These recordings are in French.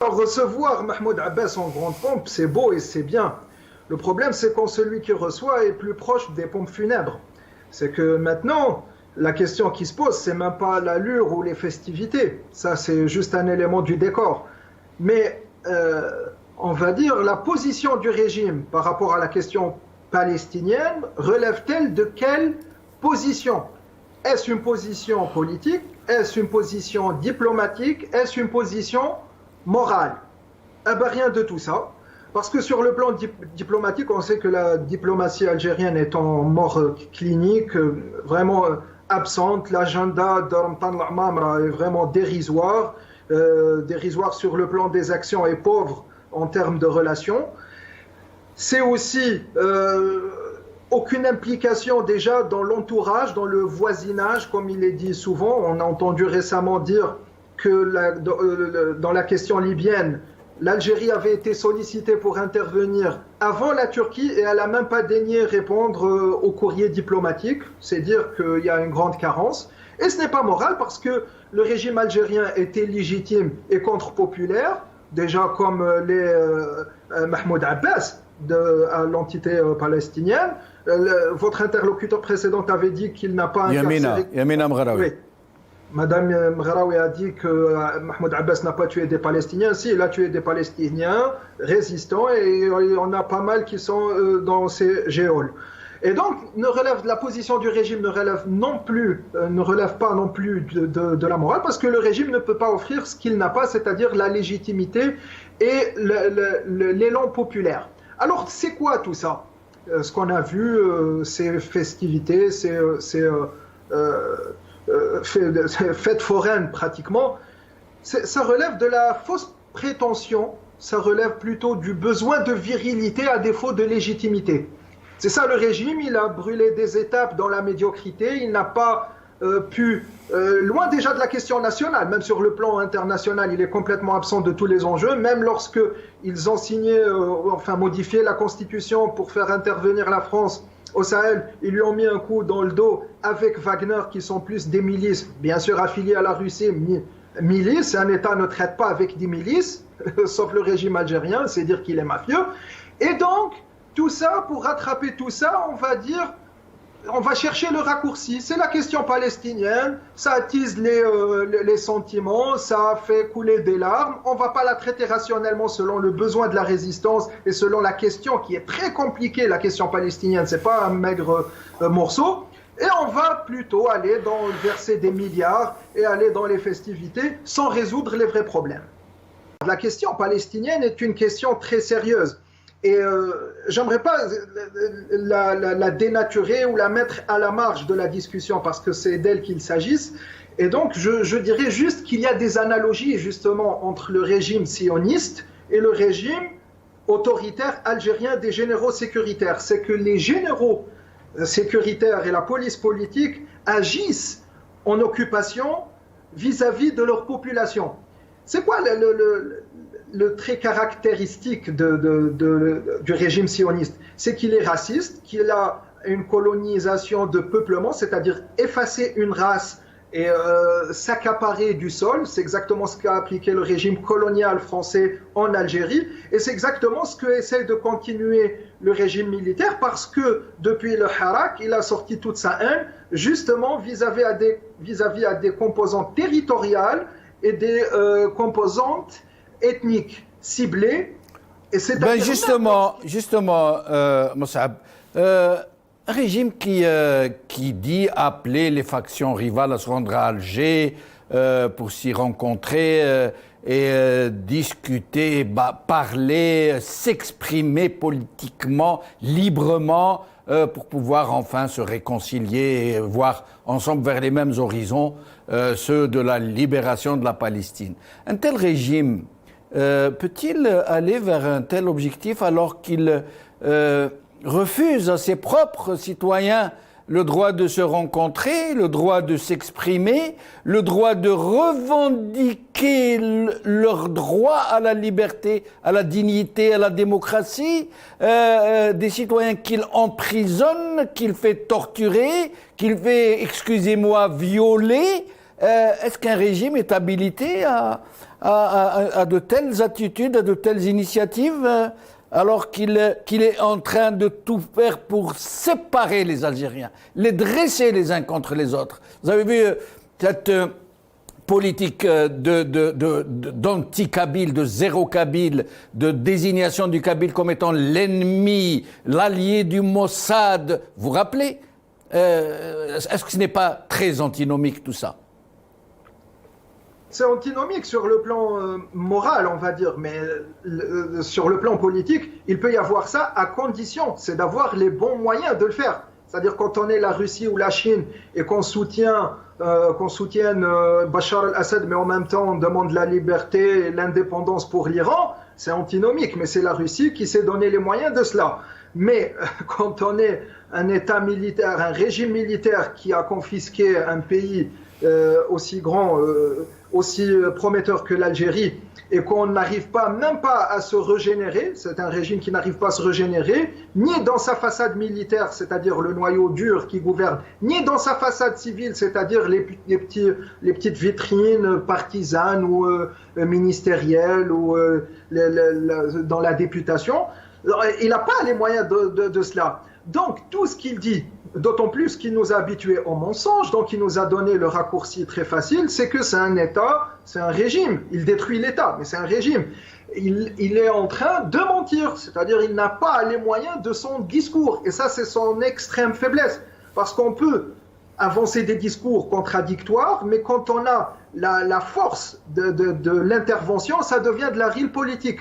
Recevoir Mahmoud Abbas en grande pompe, c'est beau et c'est bien. Le problème, c'est quand celui qui reçoit est plus proche des pompes funèbres. C'est que maintenant, la question qui se pose, c'est même pas l'allure ou les festivités. Ça, c'est juste un élément du décor. Mais, on va dire, la position du régime par rapport à la question palestinienne relève-t-elle de quelle position? Est-ce une position politique? Est-ce une position diplomatique? Est-ce une position morale? Eh ben, rien de tout ça. Parce que sur le plan diplomatique, on sait que la diplomatie algérienne est en mort clinique, vraiment absente. L'agenda de Ramtan al-Mamra est vraiment dérisoire. Dérisoire sur le plan des actions et pauvre en termes de relations. C'est aussi aucune implication déjà dans l'entourage, dans le voisinage, comme il est dit souvent. On a entendu récemment dire que dans la question libyenne, l'Algérie avait été sollicitée pour intervenir avant la Turquie et elle n'a même pas daigné répondre au courrier diplomatique. C'est dire qu'il y a une grande carence. Et ce n'est pas moral parce que le régime algérien était légitime et contre-populaire, déjà comme les Mahmoud Abbas de l'entité palestinienne. Votre interlocuteur précédent avait dit qu'il n'a pas incarcéré... Yamina Mgharaoui. Oui. Madame Mgharaoui a dit que Mahmoud Abbas n'a pas tué des Palestiniens. Si, il a tué des Palestiniens résistants et on a pas mal qui sont dans ces geôles. Et donc, la position du régime ne relève pas non plus de la morale parce que le régime ne peut pas offrir ce qu'il n'a pas, c'est-à-dire la légitimité et l'élan populaire. Alors, c'est quoi tout ça? Ce qu'on a vu, ces festivités, ces fêtes foraines pratiquement, ça relève de la fausse prétention, ça relève plutôt du besoin de virilité à défaut de légitimité. C'est ça le régime, il a brûlé des étapes dans la médiocrité, il n'a pas pu, loin déjà de la question nationale, même sur le plan international, il est complètement absent de tous les enjeux, même lorsque ils ont signé, modifié la Constitution pour faire intervenir la France au Sahel, ils lui ont mis un coup dans le dos avec Wagner qui sont plus des milices, bien sûr affiliés à la Russie, milices, un État ne traite pas avec des milices, sauf le régime algérien, c'est dire qu'il est mafieux, et donc, tout ça, pour rattraper tout ça, on va chercher le raccourci. C'est la question palestinienne, ça attise les sentiments, ça fait couler des larmes. On ne va pas la traiter rationnellement selon le besoin de la résistance et selon la question qui est très compliquée, la question palestinienne, ce n'est pas un maigre morceau. Et on va plutôt aller verser des milliards et aller dans les festivités sans résoudre les vrais problèmes. La question palestinienne est une question très sérieuse. Et j'aimerais pas la dénaturer ou la mettre à la marge de la discussion parce que c'est d'elle qu'il s'agisse. Et donc je dirais juste qu'il y a des analogies justement entre le régime sioniste et le régime autoritaire algérien des généraux sécuritaires. C'est que les généraux sécuritaires et la police politique agissent en occupation vis-à-vis de leur population. C'est quoi le trait caractéristique du régime sioniste? C'est qu'il est raciste, qu'il a une colonisation de peuplement, c'est-à-dire effacer une race et s'accaparer du sol. C'est exactement ce qu'a appliqué le régime colonial français en Algérie. Et c'est exactement ce que essaie de continuer le régime militaire parce que depuis le Harak, il a sorti toute sa haine justement vis-à-vis à des composantes territoriales et des composantes ethniques ciblées. Et c'est justement, Moussab, un régime qui dit appeler les factions rivales à se rendre à Alger pour s'y rencontrer et discuter, parler, s'exprimer politiquement, librement, pour pouvoir enfin se réconcilier et voir ensemble vers les mêmes horizons ceux de la libération de la Palestine. Un tel régime peut-il aller vers un tel objectif alors qu'il refuse à ses propres citoyens le droit de se rencontrer, le droit de s'exprimer, le droit de revendiquer leur droit à la liberté, à la dignité, à la démocratie, des citoyens qu'il emprisonne, qu'il fait torturer, qu'il fait, excusez-moi, violer? Est-ce qu'un régime est habilité à de telles attitudes, à de telles initiatives, alors qu'il est en train de tout faire pour séparer les Algériens, les dresser les uns contre les autres. Vous avez vu cette politique d'anti-Kabyle, de zéro Kabyle, de désignation du Kabyle comme étant l'ennemi, l'allié du Mossad. Vous vous rappelez est-ce que ce n'est pas très antinomique tout ça? C'est antinomique sur le plan moral, on va dire, mais sur le plan politique, il peut y avoir ça à condition, c'est d'avoir les bons moyens de le faire. C'est-à-dire quand on est la Russie ou la Chine et qu'on soutienne Bachar al-Assad, mais en même temps on demande la liberté et l'indépendance pour l'Iran, c'est antinomique, mais c'est la Russie qui s'est donné les moyens de cela. Mais quand on est un État militaire, un régime militaire qui a confisqué un pays aussi grand, aussi prometteur que l'Algérie, et qu'on n'arrive même pas à se régénérer, c'est un régime qui n'arrive pas à se régénérer, ni dans sa façade militaire, c'est-à-dire le noyau dur qui gouverne, ni dans sa façade civile, c'est-à-dire les petites vitrines partisanes ou ministérielles ou dans la députation. Il n'a pas les moyens de cela. Donc tout ce qu'il dit, d'autant plus qu'il nous a habitués au mensonge, donc il nous a donné le raccourci très facile, c'est que c'est un État, c'est un régime. Il détruit l'État, mais c'est un régime. Il est en train de mentir, c'est-à-dire il n'a pas les moyens de son discours. Et ça, c'est son extrême faiblesse. Parce qu'on peut avancer des discours contradictoires, mais quand on a la force de l'intervention, ça devient de la rille politique.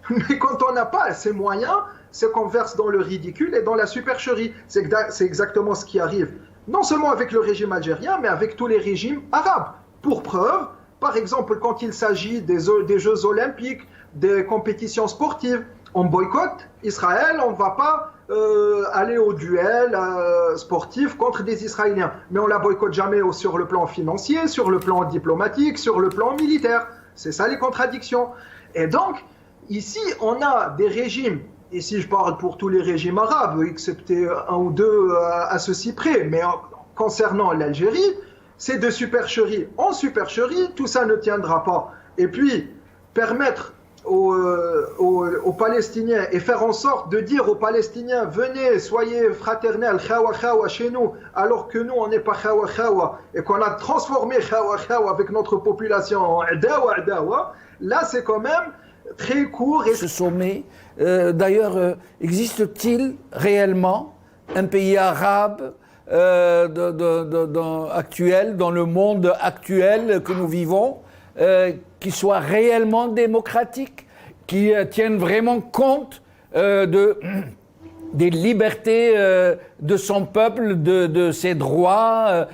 Mais quand on n'a pas ces moyens, c'est qu'on verse dans le ridicule et dans la supercherie. C'est exactement ce qui arrive, non seulement avec le régime algérien, mais avec tous les régimes arabes. Pour preuve, par exemple, quand il s'agit des Jeux olympiques, des compétitions sportives, on boycotte Israël, on ne va pas aller au duel sportif contre des Israéliens. Mais on ne la boycotte jamais sur le plan financier, sur le plan diplomatique, sur le plan militaire. C'est ça les contradictions. Et donc, ici, on a des régimes, ici je parle pour tous les régimes arabes, excepté un ou deux à ceci près, mais concernant l'Algérie, c'est de supercherie en supercherie, tout ça ne tiendra pas. Et puis, permettre aux Palestiniens et faire en sorte de dire aux Palestiniens, venez, soyez fraternels, khawa khawa chez nous, alors que nous, on n'est pas khawa khawa, et qu'on a transformé khawa khawa avec notre population en adawa adawa, là c'est quand même très court. Ce sommet, d'ailleurs, existe-t-il réellement un pays arabe actuel, dans le monde actuel que nous vivons, qui soit réellement démocratique, qui tienne vraiment compte des libertés de son peuple, de ses droits,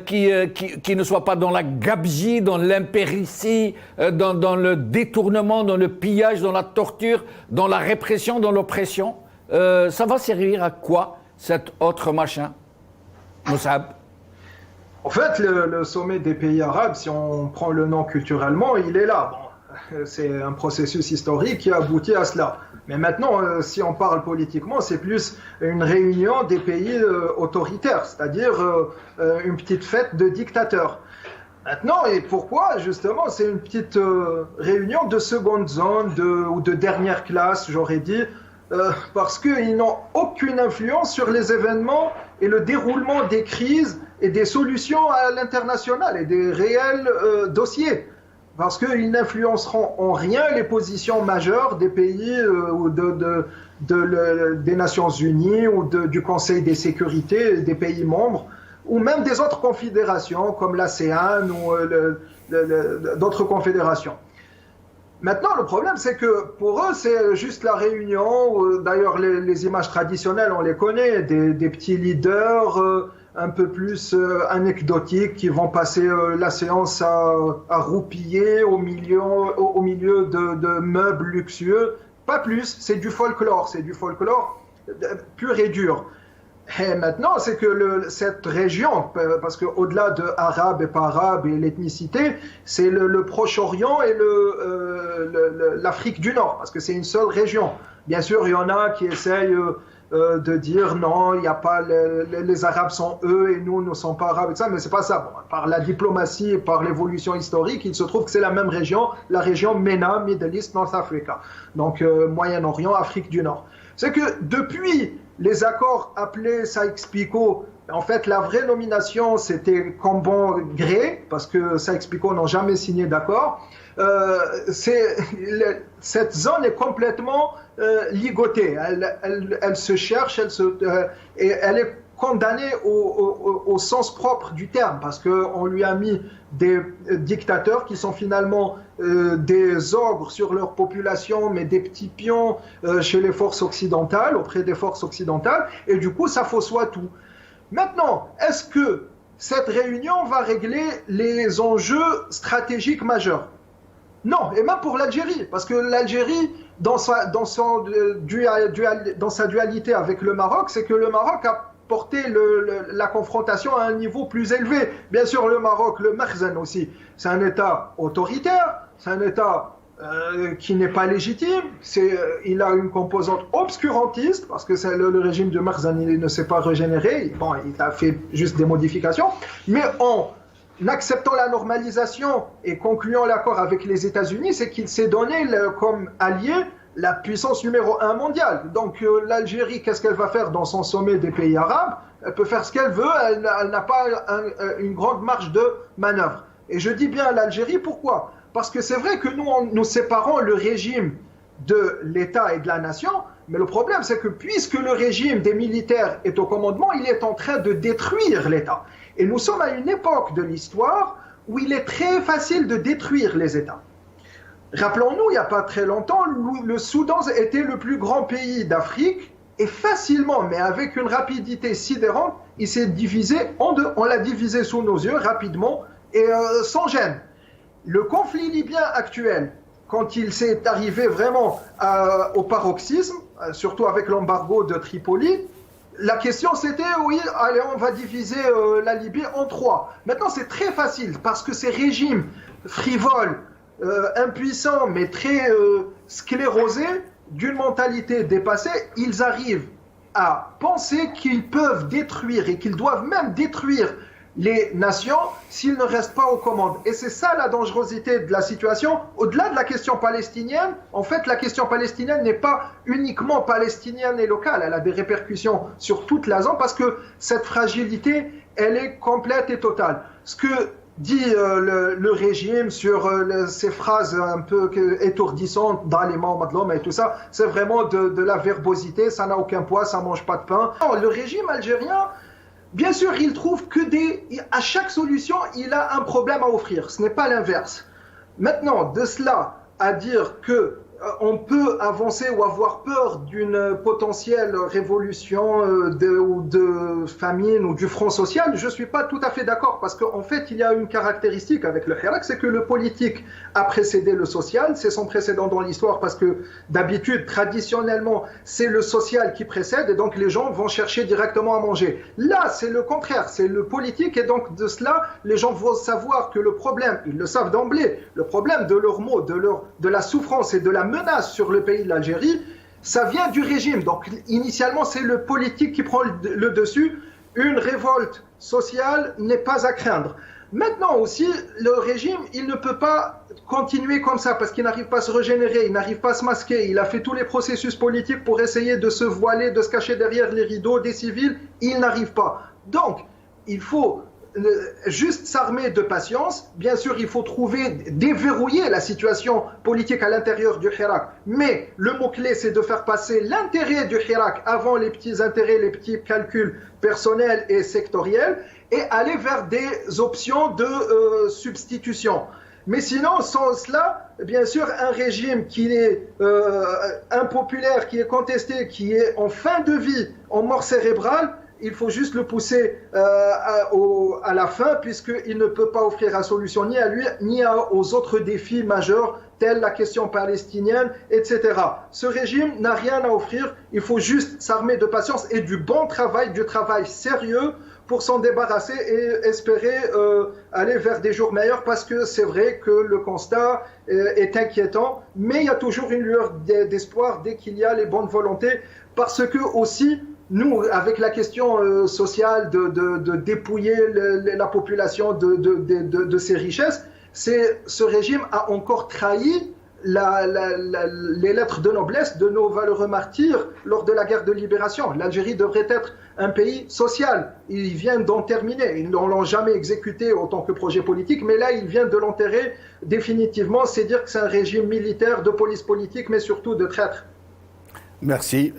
qui ne soit pas dans la gabegie, dans l'impéritie, dans le détournement, dans le pillage, dans la torture, dans la répression, dans l'oppression. Ça va servir à quoi, cet autre machin, Moussab? En fait, le sommet des pays arabes, si on prend le nom culturellement, il est là. Bon, c'est un processus historique qui a abouti à cela. Mais maintenant, si on parle politiquement, c'est plus une réunion des pays autoritaires, c'est-à-dire une petite fête de dictateurs. Maintenant, et pourquoi justement c'est une petite réunion de seconde zone ou de dernière classe, j'aurais dit, parce qu'ils n'ont aucune influence sur les événements et le déroulement des crises et des solutions à l'international et des réels dossiers. Parce qu'ils n'influenceront en rien les positions majeures des pays ou des Nations Unies ou du Conseil des sécurités des pays membres, ou même des autres confédérations comme l'ASEAN ou d'autres confédérations. Maintenant, le problème, c'est que pour eux, c'est juste la réunion. D'ailleurs, les images traditionnelles, on les connaît, des petits leaders un peu plus anecdotiques qui vont passer la séance à roupiller au milieu de meubles luxueux. Pas plus, c'est du folklore pur et dur. Et maintenant, c'est que cette région, parce qu'au-delà de arabe et pas arabe et l'ethnicité, c'est le Proche-Orient et l'Afrique du Nord, parce que c'est une seule région. Bien sûr, il y en a qui essayent de dire non, il n'y a pas les Arabes sont eux et nous ne sommes pas Arabes, et ça, mais c'est pas ça. Bon, par la diplomatie et par l'évolution historique, il se trouve que c'est la même région, la région MENA, Middle East, North Africa, donc Moyen-Orient, Afrique du Nord. C'est que depuis les accords appelés Sykes-Picot, en fait, la vraie nomination, c'était comme bon gré, parce que Sykes-Picot n'ont jamais signé d'accord. Cette zone est complètement ligotée. Elle se cherche, et elle est condamnée au sens propre du terme, parce qu'on lui a mis des dictateurs qui sont finalement des ogres sur leur population, mais des petits pions chez les forces occidentales, auprès des forces occidentales, et du coup, ça faussoie tout. Maintenant, est-ce que cette réunion va régler les enjeux stratégiques majeurs? Non, et même pour l'Algérie, parce que l'Algérie, dans sa dualité avec le Maroc, c'est que le Maroc a porté la confrontation à un niveau plus élevé. Bien sûr, le Maroc, le Makhzen aussi, c'est un État autoritaire, c'est un État qui n'est pas légitime, il a une composante obscurantiste, parce que le régime de Makhzen, il ne s'est pas régénéré, bon, il a fait juste des modifications, mais en acceptant la normalisation et concluant l'accord avec les États-Unis, c'est qu'il s'est donné comme allié la puissance numéro 1 mondiale. Donc l'Algérie, qu'est-ce qu'elle va faire dans son sommet des pays arabes? Elle peut faire ce qu'elle veut, elle n'a pas une grande marge de manœuvre. Et je dis bien l'Algérie, pourquoi? Parce que c'est vrai que nous séparons le régime de l'État et de la nation, mais le problème c'est que puisque le régime des militaires est au commandement, il est en train de détruire l'État. Et nous sommes à une époque de l'histoire où il est très facile de détruire les États. Rappelons-nous, il n'y a pas très longtemps, le Soudan était le plus grand pays d'Afrique, et facilement, mais avec une rapidité sidérante, il s'est divisé en deux. On l'a divisé sous nos yeux rapidement et sans gêne. Le conflit libyen actuel, quand il s'est arrivé vraiment au paroxysme, surtout avec l'embargo de Tripoli, la question c'était, oui, allez, on va diviser la Libye en trois. Maintenant, c'est très facile, parce que ces régimes frivoles, impuissants, mais très sclérosés, d'une mentalité dépassée, ils arrivent à penser qu'ils peuvent détruire et qu'ils doivent même détruire les nations s'ils ne restent pas aux commandes. Et c'est ça la dangerosité de la situation. Au-delà de la question palestinienne, en fait, la question palestinienne n'est pas uniquement palestinienne et locale. Elle a des répercussions sur toute la zone parce que cette fragilité, elle est complète et totale. Ce que dit le régime sur ces phrases un peu étourdissantes dans les mots de l'homme et tout ça, c'est vraiment de la verbosité, ça n'a aucun poids, ça mange pas de pain. Non, le régime algérien, bien sûr, il trouve que à chaque solution, il a un problème à offrir. Ce n'est pas l'inverse. Maintenant, de cela à dire que on peut avancer ou avoir peur d'une potentielle révolution ou de famine ou du front social, je ne suis pas tout à fait d'accord parce qu'en fait, il y a une caractéristique avec le Hirak, c'est que le politique a précédé le social, c'est son précédent dans l'histoire parce que d'habitude, traditionnellement, c'est le social qui précède et donc les gens vont chercher directement à manger. Là, c'est le contraire, c'est le politique et donc de cela, les gens vont savoir que le problème, ils le savent d'emblée, le problème de leurs maux, de la souffrance et de la menace sur le pays de l'Algérie, ça vient du régime. Donc initialement, c'est le politique qui prend le dessus. Une révolte sociale n'est pas à craindre. Maintenant aussi, le régime, il ne peut pas continuer comme ça parce qu'il n'arrive pas à se régénérer, il n'arrive pas à se masquer. Il a fait tous les processus politiques pour essayer de se voiler, de se cacher derrière les rideaux des civils. Il n'arrive pas. Donc, il faut juste s'armer de patience. Bien sûr, il faut déverrouiller la situation politique à l'intérieur du Hirak. Mais le mot-clé, c'est de faire passer l'intérêt du Hirak avant les petits intérêts, les petits calculs personnels et sectoriels et aller vers des options de substitution. Mais sinon, sans cela, bien sûr, un régime qui est impopulaire, qui est contesté, qui est en fin de vie, en mort cérébrale, il faut juste le pousser à la fin puisqu'il ne peut pas offrir la solution ni à lui ni aux autres défis majeurs tels la question palestinienne, etc. Ce régime n'a rien à offrir, il faut juste s'armer de patience et du bon travail, du travail sérieux pour s'en débarrasser et espérer aller vers des jours meilleurs, parce que c'est vrai que le constat est inquiétant, mais il y a toujours une lueur d'espoir dès qu'il y a les bonnes volontés, parce que aussi, nous, avec la question sociale de dépouiller la population de ses richesses, ce régime a encore trahi les lettres de noblesse de nos valeureux martyrs lors de la guerre de libération. L'Algérie devrait être un pays social. Ils viennent d'en terminer. Ils ne l'ont jamais exécuté en tant que projet politique, mais là, ils viennent de l'enterrer définitivement. C'est dire que c'est un régime militaire, de police politique, mais surtout de traître. Merci.